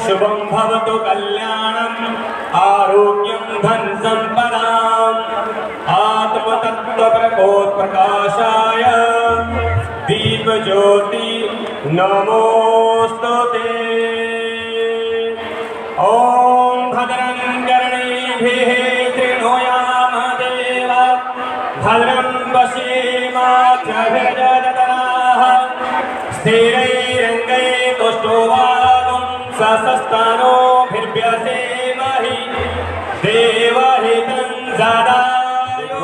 शुभं भवतु कल्याणम् आरोग्यं धन सम्पदाम् आत्मतत्त्वप्रकोत्प्रकाशाय दीपज्योति नमोस्तुते। ॐ भद्रं कर्णेभिः शृणुयाम देवा भद्रं पश्येमाक्षभिर्यजत्राः स्थिरैरङ्गैः तुष्टुवागुं सशस्तानोभिर्व्यसेमहि देवहितं सदायुः।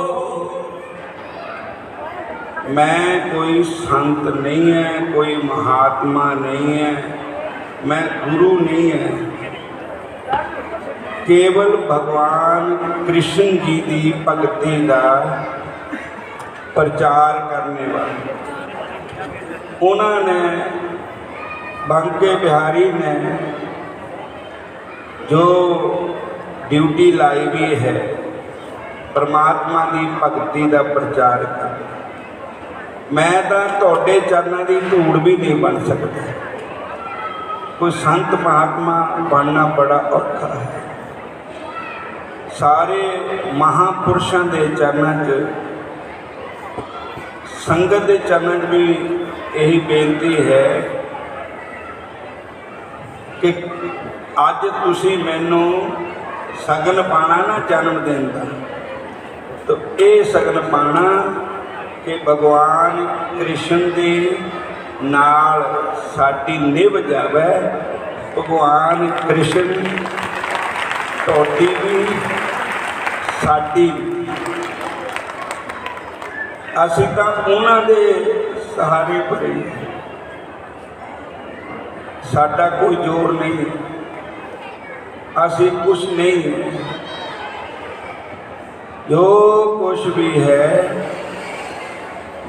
मैं कोई संत नहीं है, कोई महात्मा नहीं है, मैं गुरु नहीं है, केवल भगवान कृष्ण जी की भगती का प्रचार करने वाले। उन्होंने बांके बिहारी ने जो ड्यूटी लाई भी है परमात्मा की भगती का प्रचार कर। मैं तो तुहाडे चरणों की धूड़ भी नहीं बन सकता। कोई संत महात्मा बनना बड़ा औखा है। सारे महापुरुषों के चरणों च संगत के चरणों च भी यही बेनती है कि अज तुसी मैनू सगन पाना ना जन्मदिन का, तो ये सगन पाना कि भगवान कृष्ण के नाल साडी निभ जावे। भगवान कृष्ण तुहाडी भी साडी भी। असीं तां उन्हां दे सहारे भरे, साडा कोई जोर नहीं, असीं कुछ नहीं। जो कुछ भी है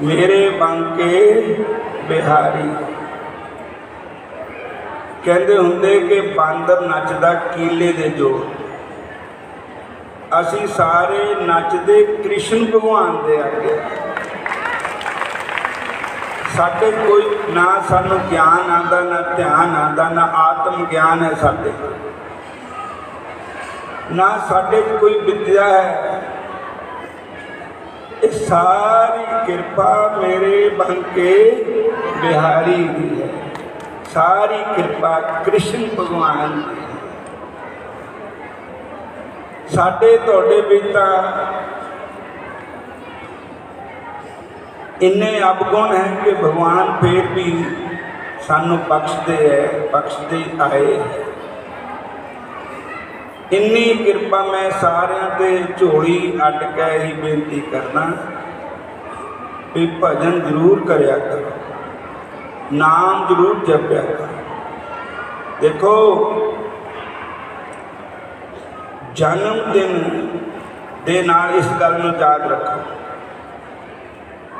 मेरे बांके बिहारी। कहते हुंदे कि बांदर नचदा कीले दे जोर। असी सारे नचदे कृष्ण भगवान दे आगे। साडे कोई ना सानू ज्ञान आंदा, ना ध्यान आंदा, ना आत्म ज्ञान है साडे, ना साडे कोई विद्या है। ये सारी कृपा मेरे बांके बिहारी की है। सारी कृपा कृष्ण भगवान की। साडे तुहाडे विच तां इन्ने अवगुण है कि भगवान फिर भी सानू बख्शते आए। इन्नी कृपा मैं सारिਆਂ ते झोली अट के ही बेनती करना भी भजन जरूर करया करो, नाम जरूर जपया करो। देखो जन्मदिन दे नाल इस गल नूं याद रखो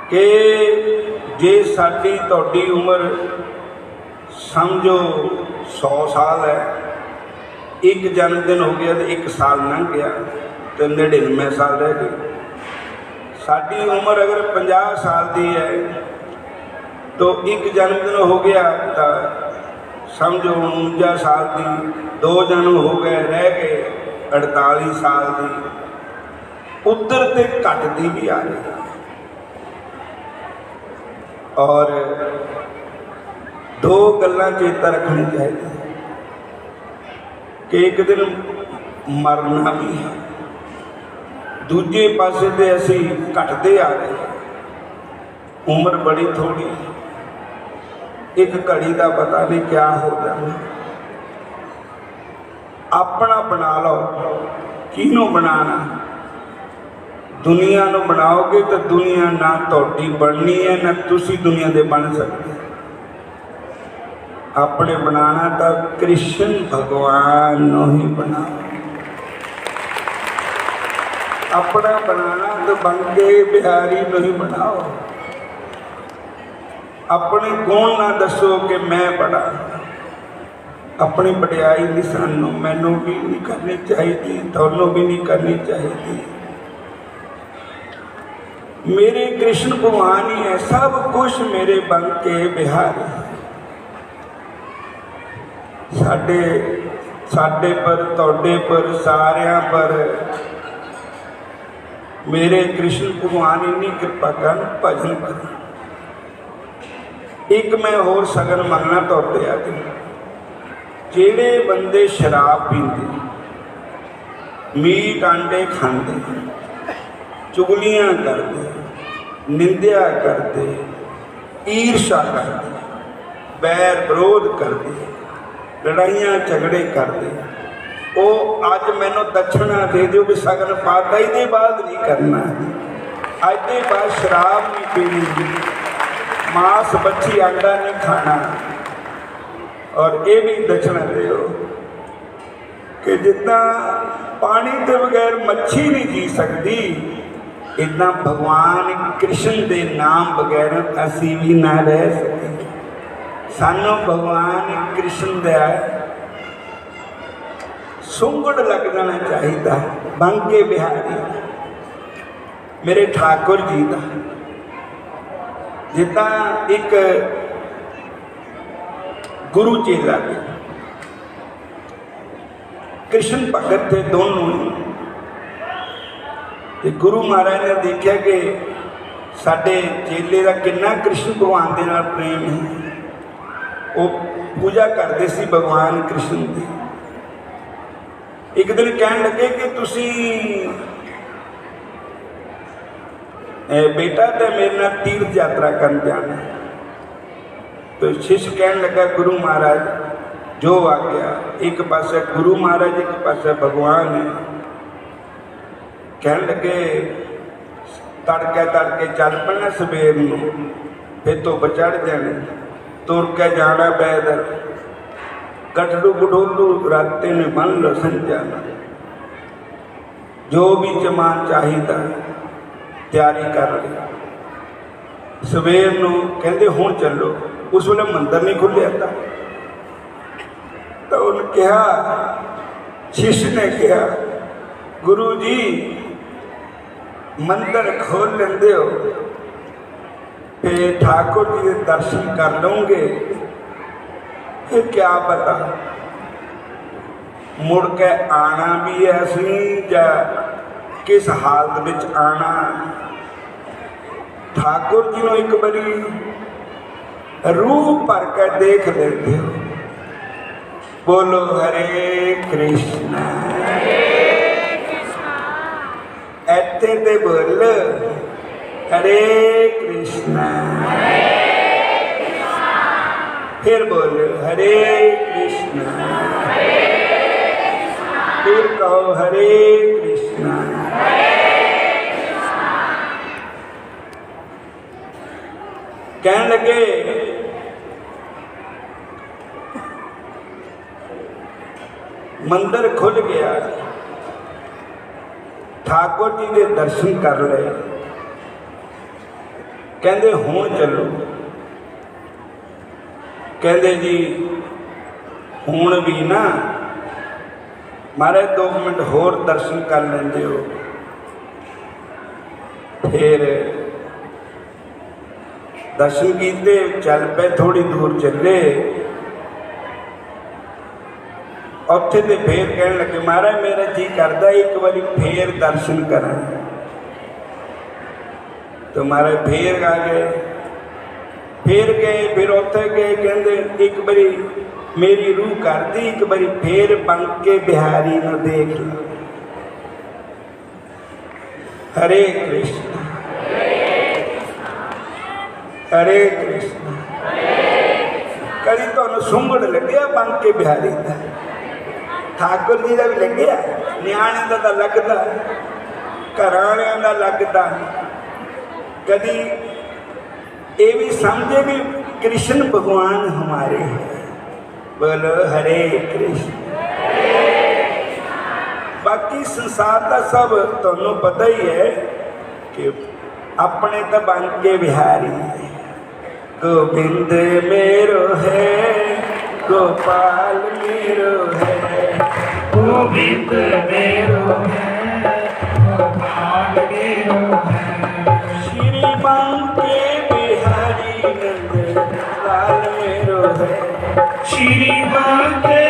कि जे साडी तुहाडी उम्र समझो 100 साल है, एक जन्मदिन हो गया तो 1 साल लंघ गया तो 99 साल रह गए। साडी उम्र अगर 50 साल की है तो एक जन्मदिन हो गया तो समझो 49 साल की, 2 जन्म हो गए रह गए 48 साल की। उधर ते घटती भी आ रही है। और 2 गल्लां चेता रखनी चाहिए कि एक दिन मरना भी है, दूजे पासे ते असी घटते आ रहे हैं। उम्र बड़ी थोड़ी, एक घड़ी का पता नहीं क्या हो जाए। अपना बना लो, किनों बनाना? दुनिया नूं बनाओगे तो दुनिया ना तुहाडी बननी है, ना तुसी दुनिया दे बन सकते। अपने बनाना तो कृष्ण भगवान ही बनाओ। अपना बनाना तो बांके बिहारी ही बनाओ। अपने गुण ना दसो कि मैं बड़ा। अपनी वडियाई भी सानू मैनू भी नहीं करनी चाहिए, दोनों भी नहीं करनी चाहिए। मेरे कृष्ण भगवान ही है, सब कुछ मेरे बांके बिहारी। ਸਾਡੇ पर ਤੁਹਾਡੇ पर सारिਆਂ पर मेरे कृष्ण भगवान इन्नी कृपा कर भजन कर। एक मैं होर सगन मंगना तौर अज जेड़े बंदे शराब पींदे, मीट आंडे खांदे, चुगलियां करते, निंदिया करते, ईर्षा करते, बैर विरोध करते, लड़ाइयां झगड़े करते, वो अज मैनू दक्षिणा दे दो भी सगन पाता ही बाद नहीं करना, अज के बाद शराब नहीं पीनी, मांस मच्छी अंडा नहीं खाना। और ये भी दक्षिणा दो कि जितना पानी के बगैर मच्छी नहीं जी सकती, इतना भगवान कृष्ण के नाम बगैर असी भी ना रह सके। सानू भगवान कृष्ण दया सुंगड़ लग जाना चाहिए। बंके बिहारी मेरे ठाकुर जी का जिदा एक गुरु चेला भी कृष्ण भगत थे दोनों ही। गुरु महाराज ने देखा कि साडे चेले का कितना कृष्ण भगवान के नाल प्रेम है। वो पूजा करते सी भगवान कृष्ण की। एक दिन कह लगे कि तुसी बेटा तो मेरे नाल तीर्थ यात्रा कर जाना। तो शिष्य कह लगा गुरु महाराज जो आ गया। एक पासे गुरु महाराज एक पासे भगवान है। कह लगे तड़के चल पना सवेर नूं, फिर तो चढ़ जाने, तुर के जाना पैदल, गठड़ू गठोलू राते ने बन लो संजाना। जो भी जमान चाहिए तैयारी कर ली। सवेर नूं कहते हुण चलो। उस वेले मंदिर नहीं खुलिया था। तो उन्हें कहा, शिष्य ने कहा गुरु जी मंदिर खोल लेंदे हो, फिर ठाकुर जी के दर्शन कर लोगे, फिर क्या पता मुड़ के आना भी है असी या किस हालत में आना। ठाकुर जी को एक बारी रूह भर के देख लेते हो। बोलो हरे कृष्णा। ऐते ते बोल हरे कृष्णा। फिर बोलो हरे कृष्णा। फिर कहो हरे कृष्णा। कहने लगे मंदिर खुल गया, ठाकुर जी के दर्शन कर ले। कहते हुण चलो। कहते जी हुण भी ना महाराज 2 मिनट होर दर्शन कर लेंदे हो। फिर दर्शन किए, चल पे थोड़ी दूर चले। उत्थे ते फिर कह लगे महाराज मेरा जी करता एक बारी फिर दर्शन करा। तो महाराज फिर आ गए, फिर गए, फिर उत्थे गए। कहते एक बारी मेरी रूह करती एक बारी फिर बंके बिहारी नूं देख लो। हरे कृष्ण हरे कृष्ण। कभी तुहानूं सुंगड़ लग्या बंके बिहारी का? ठाकुर जी का भी लग्या, न्याणे का तो लगता, घर वालियां का लगता। कभी ये भी समझे भी कृष्ण भगवान हमारे हैं। बोलो हरे कृष्ण। बाकी संसार का सब तुहानूं पता ही है कि अपने तो बंके बिहारी है। गोविंद मेरो है, गोपाल मेरो है, गोविंद मेरो है, गोपाल मेरो है। श्री बंके बिहारी नंद लाल मेरो है, श्री बंके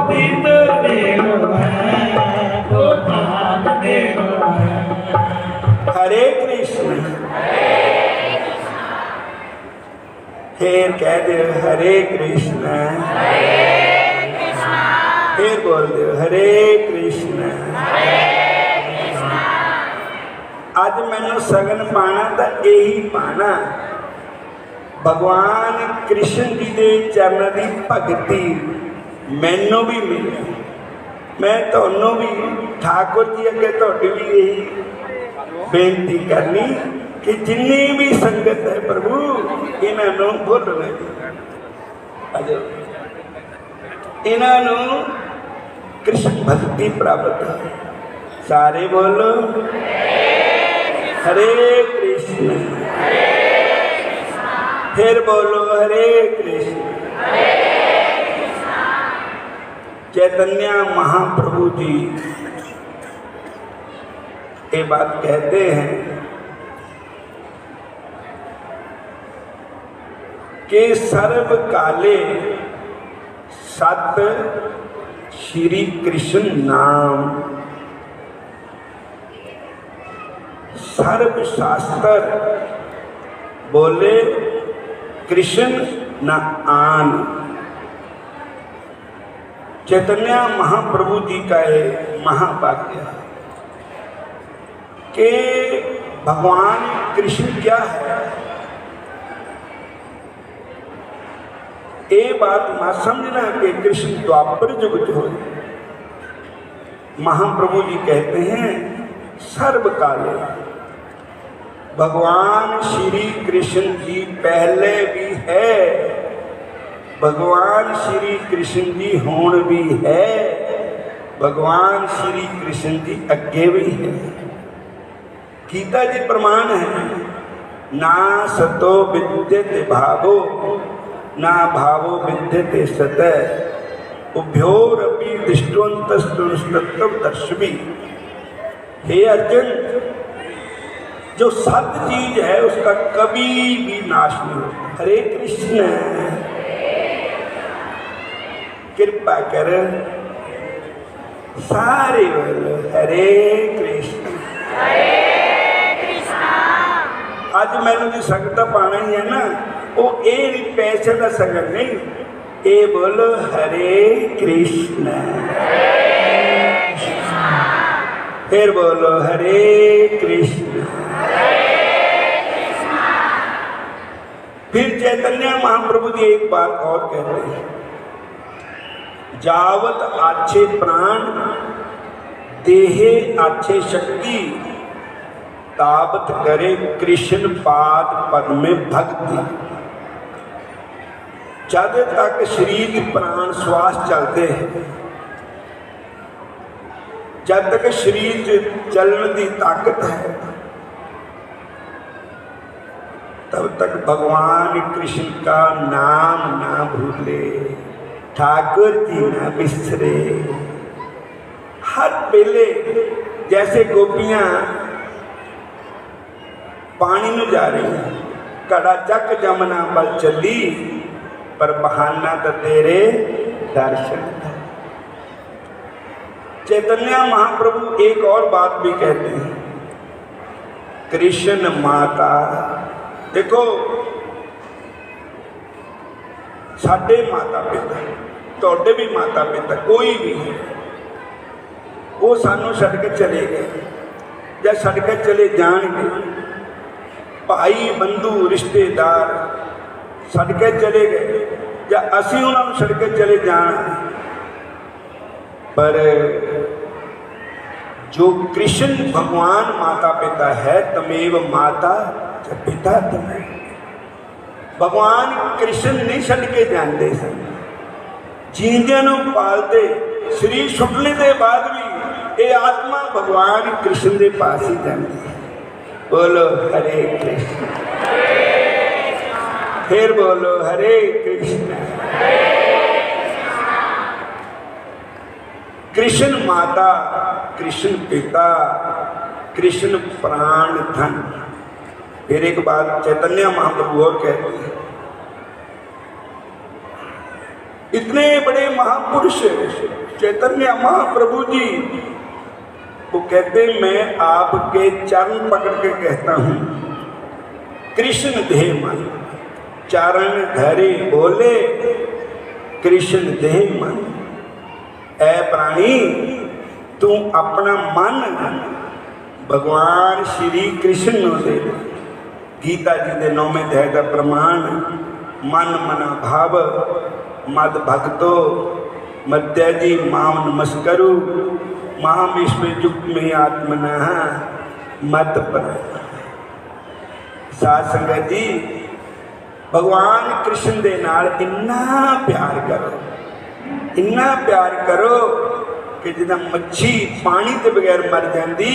पतित देव है, गोपाल देव है। हरे कृष्ण। फिर कह दे हरे कृष्ण। फिर बोल दे हरे कृष्ण। अज मैनू सगन पाना तो यही पाना, भगवान कृष्ण जी के चरण की भगती मैनू भी मिले। मैं तुहानू भी ठाकुर जी अगे तुहाडी भी यही बेनती करनी कि जिन्नी भी संगत है प्रभु इन्हों भुल इन्हों कृष्ण भक्ति प्राप्त है। सारे बोलो हरे कृष्ण। फिर बोलो हरे कृष्ण। चैतन्य महाप्रभु जी ये बात कहते हैं कि सर्व काले सत श्री कृष्ण नाम, सर्व शास्त्र बोले कृष्ण न आन। चैतन्य महाप्रभु जी का ये महावाक्य है कि भगवान कृष्ण क्या है। ये बात ना समझना कि कृष्ण द्वापर युग जो महाप्रभु जी कहते हैं सर्व काले भगवान श्री कृष्ण जी पहले भी है, भगवान श्री कृष्ण जी होण भी है, भगवान श्री कृष्ण जी अगे भी है। गीता जी प्रमाण है ना सतो विद्यते भावो ना भावो विद्यते सत उभयोरपि दृष्टवन्तस्तव दर्शवी। हे अर्जुन, जो सत्य चीज है उसका कभी भी नाश नहीं होता। हरे कृष्ण। कृपा कर सारे बोलो हरे कृष्ण। अज मैंने जो संगत पाना ही है ना, वो ये पैसे का संगत नहीं, ये बोलो हरे कृष्ण। फिर बोलो हरे कृष्ण। फिर चैतन्य महाप्रभु जी एक बात और कहते हैं, जावत आछे प्राण देहे आछे शक्ति तावत करे कृष्ण पाद पद में भक्ति। जब तक शरीर प्राण श्वास चलते हैं, जब तक शरीर चलने की ताकत है, तब तक भगवान कृष्ण का नाम ना भूले, ठाकुर जी ना बिसरे। हर वेले जैसे गोपियां पानी में जा रही हैं, कड़ा चक जमुना बल चली, पर बहाना तो तेरे दर्शन। चैतन्य महाप्रभु एक और बात भी कहते हैं, कृष्ण माता। देखो साडे माता पिता, तुहाडे भी माता पिता कोई भी है, वो सानू छड्ड के चले गए या छड्ड के चले जाएंगे। भाई बंधु रिश्तेदार छड्ड के चले गए या असी उन्होंने छड्ड के चले जाना। पर जो कृष्ण भगवान माता पिता है, तमेव माता च पिता तमेव। भगवान कृष्ण नहीं छड्ड के जाते सन, जींदियां नूं पालते, शरीर छुटने के बाद भी ये आत्मा भगवान कृष्ण के पास ही जाती है। बोलो हरे कृष्ण। फिर बोलो हरे कृष्ण। कृष्ण माता, कृष्ण पिता, कृष्ण प्राण धन। फिर एक बात चैतन्य महाप्रभु और कहते हैं, इतने बड़े महापुरुष चैतन्य महाप्रभु जी, वो कहते मैं आपके चरण पकड़ के कहता हूं, कृष्ण देह मन, चरण धरे बोले कृष्ण देह मन। ऐ प्राणी, तू अपना मन भगवान श्री कृष्ण ਨੂੰ ਦੇ ਦੇ। गीता जी के 9वें अध्याय का प्रमाण, मन मना भाव मद भक्तो मत्याजी माम नमस्करु माम विश्व युक्त में आत्मना मत पर। साध संगत जी, भगवान कृष्ण के नाल इन्ना प्यार करो, इन्ना प्यार करो कि जिदा मच्छी पानी के बगैर मर जाती,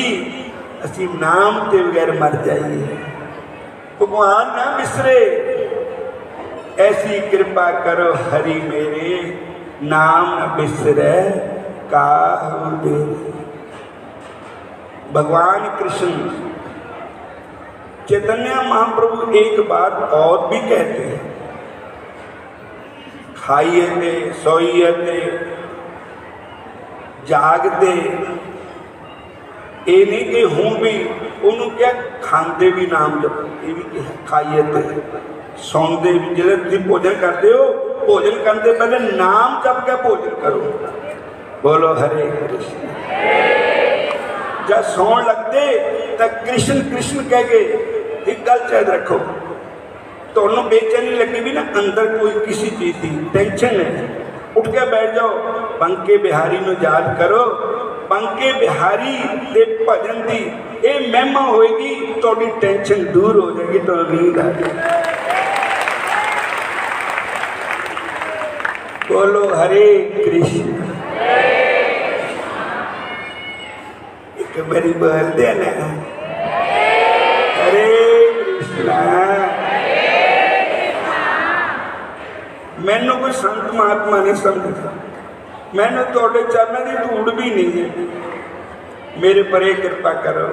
असी नाम के बगैर मर जाइए। भगवान ना बिसरे, ऐसी कृपा करो हरि मेरे, नाम न बिसरे काहू तेरे। भगवान कृष्ण चैतन्य महाप्रभु एक बात और भी कहते हैं, खाइए थे सोइए थे जागते, ये नहीं कि हूँ भी उन्होंने क्या खाते भी नाम जपो, ये भी खाइए थे सौंदे भी। जो तुम भोजन करते हो, भोजन करते पहले नाम जप के भोजन करो, बोलो हरे कृष्ण। जब सौन लगते तो कृष्ण कृष्ण कह के एक गल याद रखो, तो बेचैनी लगी भी ना अंदर कोई किसी चीज की टेंशन है, उठ के बैठ जाओ, बंके बिहारी को याद करो, बंके बिहारी के भजन की ये महिमा होएगी, तो टेंशन दूर हो जाएगी, तो नींद आ जाएगी। बोलो हरे कृष्ण। एक बारी बोल देना हरे कृष्णा। मैनू कोई संत महात्मा नहीं समझता, मैंने थोड़े चरणों की धूड़ भी नहीं है, मेरे पर एक कृपा करो।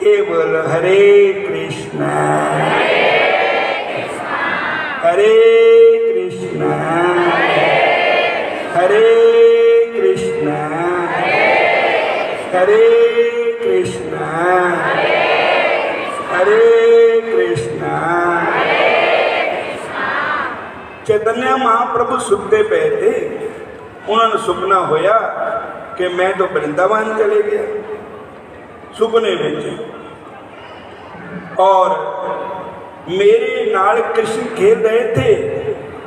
ये बोलो हरे कृष्णा हरे कृष्णा हरे कृष्णा हरे कृष्णा हरे कृष्णा। चैतन्य महाप्रभु सुखते पे थे, उन्होंने सुपना होया कि मैं तो वृंदावन चले गया सुपने में, और मेरे नाल कृष्ण खेल रहे थे।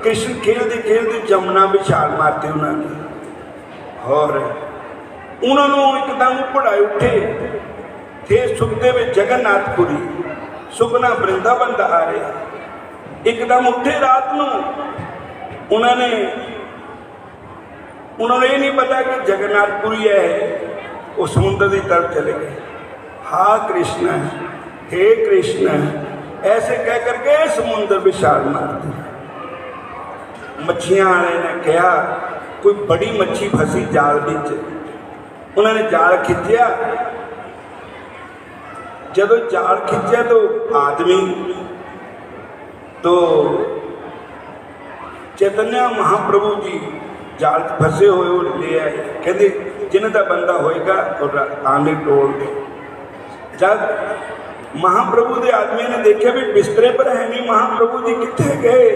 कृष्ण खेलते खेलते जमुना में छाल मारती उन्होंने, और उन्होंने एकदम पढ़ाए उठे थे सुखते में जगन्नाथपुरी, सुपना वृंदावन का आ रहा, एकदम उठे रात को, उन्होंने ये नहीं पता कि जगन्नाथपुरी है, वो समुद्र की तरफ चले गए। हा कृष्ण हे कृष्ण ऐसे कह करके समुद्र विशाल मार दी। मच्छियां वाले ने कहा कोई बड़ी मच्छी फसी जाल बिच, उन्होंने जाल खिंचा, जब जाल खिंचा तो आदमी, तो चैतन्य महाप्रभु जी जाल फसे हुए ले आए, कहते जिन्हें का बंदा होएगा और आने टोल दे। जब महाप्रभु के आदमी ने देखा भी बिस्तरे पर है नहीं, महाप्रभु जी कितने गए,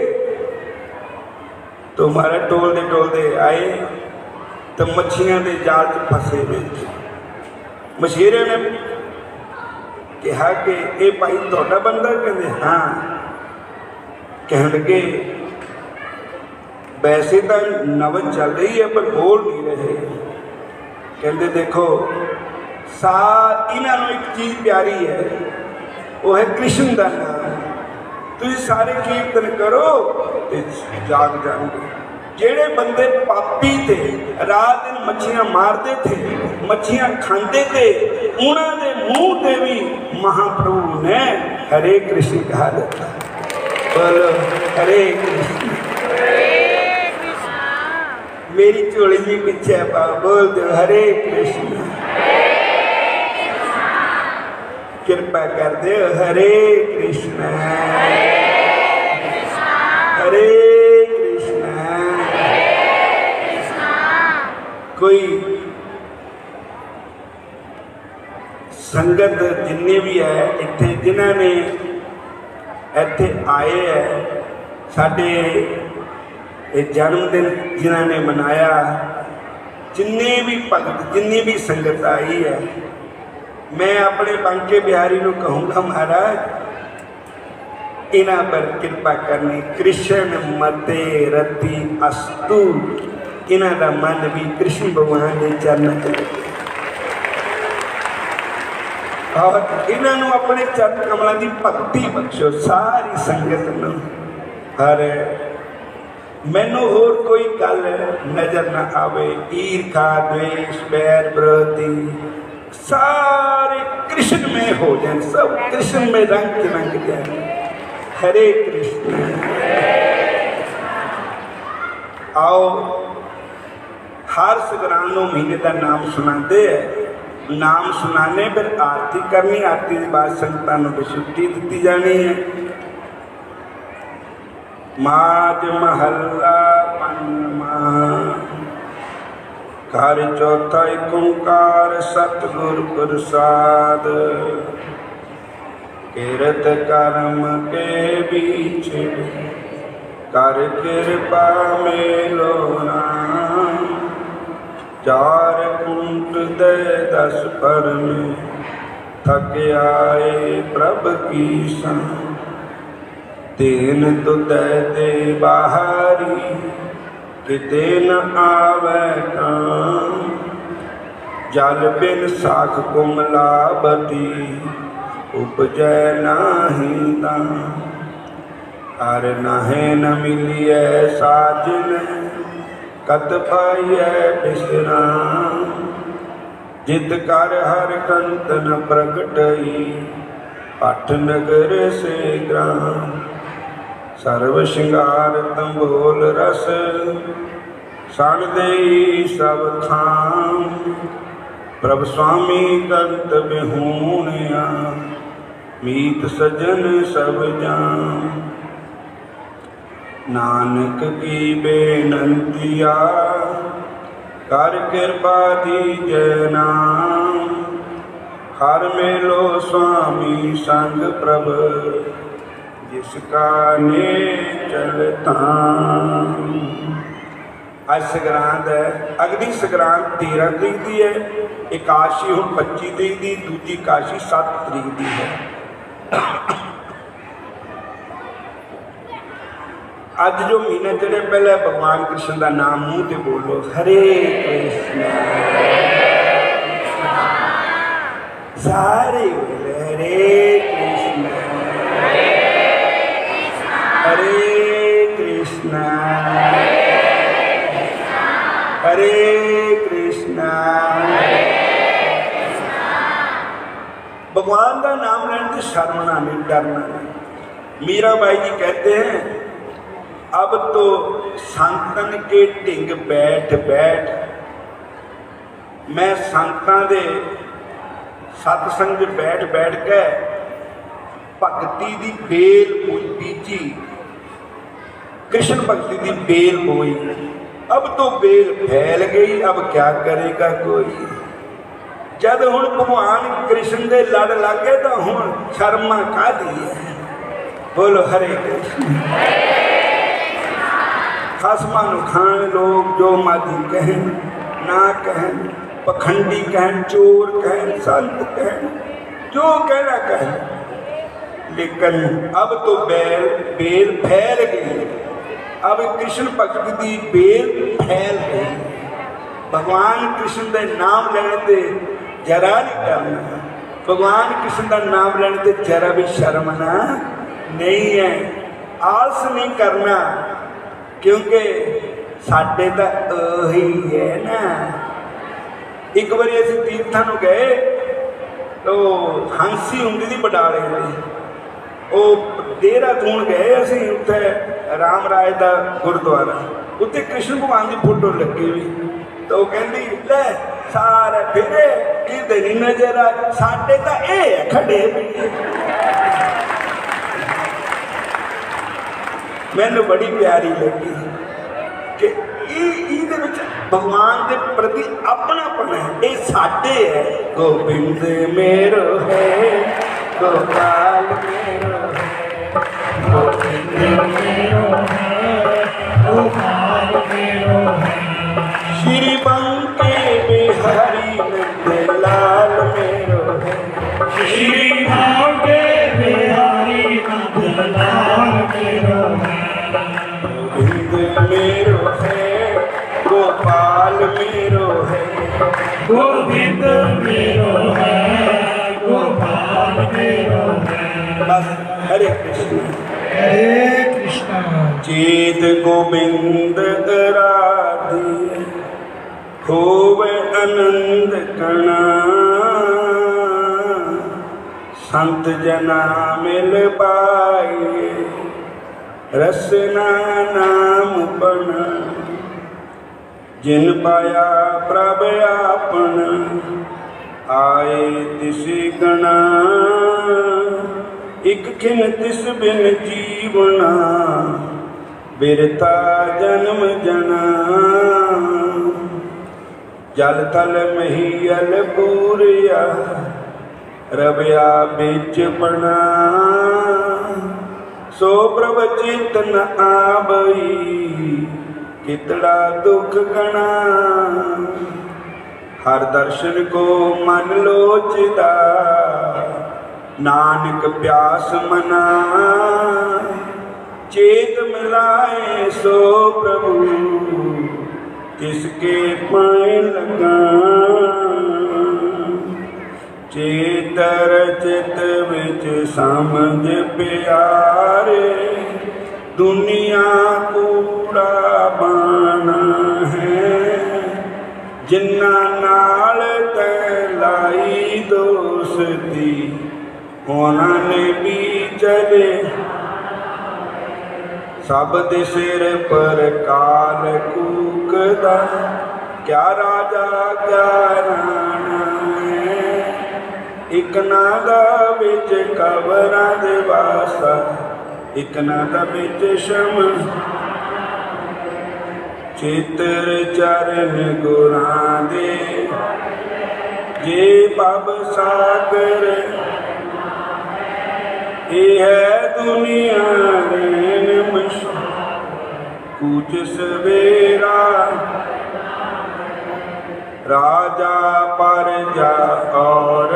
तो हमारा टोलते आए तो मच्छियां के जाल च फसे हुए थे। मछेरे ने कहा कि ये भाई तुहाडा बंदा, कहते हाँ। कह लगे वैसे तो नवज चल रही है पर बोल नहीं रहे। कहते देखो इन्हों एक चीज़ प्यारी है, वो है कृष्ण का नाम, तुम सारे कीर्तन करो तो जाग जाओगे। जेड़े बंदे पापी थे, रात दिन मच्छियां मारते थे, मच्छियां खाते थे, उन्होंने मुंह से भी महाप्रभु ने हरे कृष्ण कहा देता। बोलो हरे कृष्ण। मेरी चोली जी पीछे पाओ, बोल दो हरे कृष्ण। कृपा कर दे हरे कृष्ण हरे कृष्ण संगत जिन्ने भी है इत्थे जिन्होंने इत्थे आए है साडे जन्मदिन जिन्होंने मनाया, जिन्ने भी भगत जिन्नी भी संगत आई है, मैं अपने बांके बिहारी को कहूँगा महाराज इन्हां पर कृपा करनी। कृष्ण मते रति अस्तु, इन्हां दा मन भी कृष्ण भगवान के चरण च लगे और इन्हों अपने चरण कमलों की भक्ति बख्शो सारी संगत नूं। हर मैनू होर कोई गल नज़र ना आवे, ईर्खा द्वेष बैर विरोधी सारे कृष्ण में हो जाए, सब कृष्ण में रंग रंग जाए। हरे कृष्ण। आओ हर संगरांद नूं महीने का नाम सुनाते हैं, नाम सुनाने फिर आरती करनी, आरती के बाद संगतां नूं छुट्टी दी जानी है। माज महला पंजवा घर चौथा एक ओंकार सतगुर प्रसाद, किरत कर्म के बीच कर कृपा मेलो नाम, चार कुंट दे 10 पर में थक आए प्रभ की संग, तेन तो दे बाहरी किते न आवे काम, जल बिन साख कुमलाबती उपजै नाही दाम, हर नाहे न मिलिए साजन कत पाइए विश्राम, जित कर हर कंतन प्रगटई पठ नगर से ग्राम, सर्व श्रृंगार तंबोल रस सन देई सब थाम, प्रभ स्वामी कंत बिहूणिया मीत सजन सब जाम, नानक की बेनंतिया कर कृपा दीजै नाम, हर मेलो स्वामी संग प्रभ जिसका ने चलता। आज संग्रांद है, अगली संग्रांद 13 तरीक की है, एकादशी हूँ 25 तरीक की, दूजी एकादशी 7 तरीक की है। अज जो महीने चढ़े पहले भगवान कृष्ण का नाम मुँह से बोलो, हरे कृष्ण। सारे बोले हरे कृष्ण हरे कृष्ण हरे कृष्ण। भगवान का नाम लेने से शर्मना नहीं, डरना नहीं। मीराबाई जी कहते हैं, अब तो संतन के ढिंग बैठ बैठ मैं संतां दे सतसंग बैठ बैठ के भगती दी बेल बीजी, कृष्ण भक्ति दी बेल बोई, अब तो बेल फैल गई, अब क्या करेगा कोई। जब हुण भगवान कृष्ण दे लड़ लग गए तो हुण शर्मा काहदी है। बोलो हरे कृष्ण। खसमा नूं खाण लोग जो मादी कहन ना कहन, पखंडी कहन, चोर कहन, संत कहन, जो कहना कहन, लेकिन अब तो बेल फैल गई, अब कृष्ण भक्ति की बेल फैल गई। भगवान कृष्ण का नाम लेने से जरा नहीं करना, भगवान कृष्ण का नाम लेने से जरा भी शर्मना नहीं है, आलस नहीं करना, क्योंकि साडे तो ओही है ना। एक बार असीं तीर्थां नूं गए तो हंसी हुंदी सी बटाले में, वो देहरादून गए असीं, उत्थे राम राज का गुरुद्वारा, उत्थे कृष्ण भगवान की फोटो लगी हुई, तो कहती ले सारे फिरे कि नहीं नजर आ, साडे तो ये खड़े भी। मैनू बड़ी प्यारी लगी कि ਇਹਦੇ ਵਿੱਚ ਭਗਵਾਨ ਦੇ ਪ੍ਰਤੀ ਆਪਣਾਪਨ ਹੈ, ਇਹ ਸਾਡੇ ਹੈ। ਗੋਬਿੰਦ ਮੇਰੋ ਹੈ, ਗੋਪਾਲ ਮੇਰੋ ਹੈ, ਗੋਬਿੰਦ ਮੇਰੋ ਹੈ, ਗੋਪਾਲ ਮੇਰੋ ਹੈ। श्री बंके बिहारी नंद लाल मेरो है, श्री बंके बिहारी नंद लाल मेरो है। गोविंद मेरो है, गोपाल मेरो है, गोविंद मेरो है, गोपाल मेरो है। बस हरे कृष्ण हरे कृष्ण। चेत गोविंद राधिए होवे आनंद कणा, संत जना मिल पाए रसना नाम बना। जिन पाया प्रभ आपन आए तिस गणा, एक खिन तिस बिन जीवना बिरता जन्म जना। जल थल महीयल पूरिया रबिया बिच बना, सो प्रभ चेतन आबई कितड़ा दुख गणा। हर दर्शन को मन लोचदा नानक प्यास मना। चेत मिलाए सो प्रभु किसके पाए लगा। चेतर चित विच समझ प्यारे, दुनिया कूड़ा बाना है। जिन्ना नाल तै लाई दोस्ती, उन्होंने भी चले। सब दे सिर पर काल कूकदा, क्या राजा क्या राणा है। एक नादा विच कबरां दे वासा, एक नादा विच शम। चित्र चरण गुरां दे जे पब सागर। ये है दुनिया रैन कूच सवेरा, राजा परजा और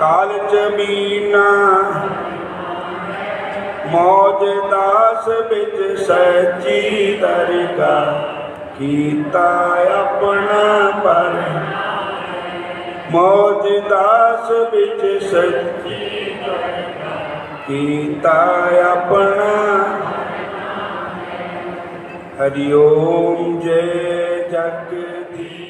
काल जमीना। मौज दास बिच सची दरगा, कीता अपना पर। मौज दास बिच सची कीता अपना। हरि ओम जय जगदीश।